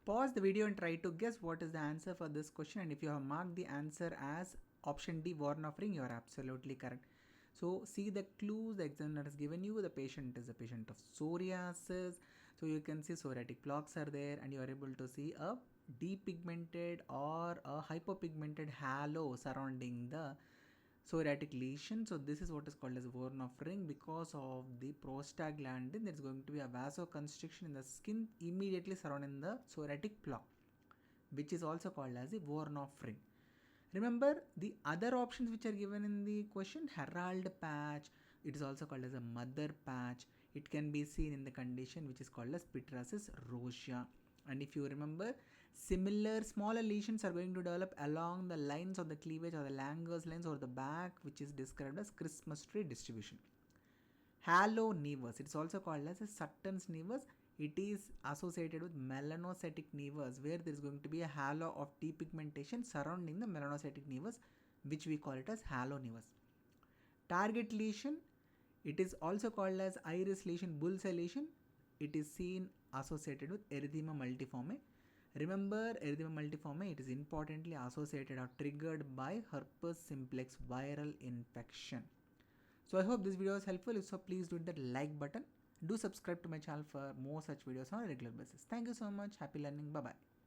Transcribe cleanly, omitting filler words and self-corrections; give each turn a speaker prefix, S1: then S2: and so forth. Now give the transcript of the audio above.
S1: Pause the video and try to guess what is the answer for this question, and if you have marked the answer as option D, Woronoff ring, you are absolutely correct. So see the clues the examiner has given you. The patient is a patient of psoriasis. So you can see psoriatic plaques are there, and you are able to see a depigmented or a hypopigmented halo surrounding the psoriatic lesion. So this is what is called as Woronoff ring. Because of the prostaglandin, there is going to be a vasoconstriction in the skin immediately surrounding the psoriatic plaque, which is also called as the Woronoff ring. Remember the other options which are given in the question: Herald patch, it is also called as a mother patch. It can be seen in the condition which is called as Pityriasis rosea. And if you remember, similar smaller lesions are going to develop along the lines of the cleavage or the Langer's lines or the back, which is described as Christmas tree distribution. Halo nevus, it's also called as a Sutton's nevus. It is associated with melanocytic nevus, where there is going to be a halo of depigmentation surrounding the melanocytic nevus, which we call it as halo nevus. Target lesion, it is also called as iris lesion, bullseye lesion. It is seen associated with erythema multiforme. Remember, erythema multiforme, it is importantly associated or triggered by herpes simplex viral infection. So I hope this video was helpful. If so, please do hit that like button. Do subscribe to my channel for more such videos on a regular basis. Thank you so much. Happy learning. Bye bye.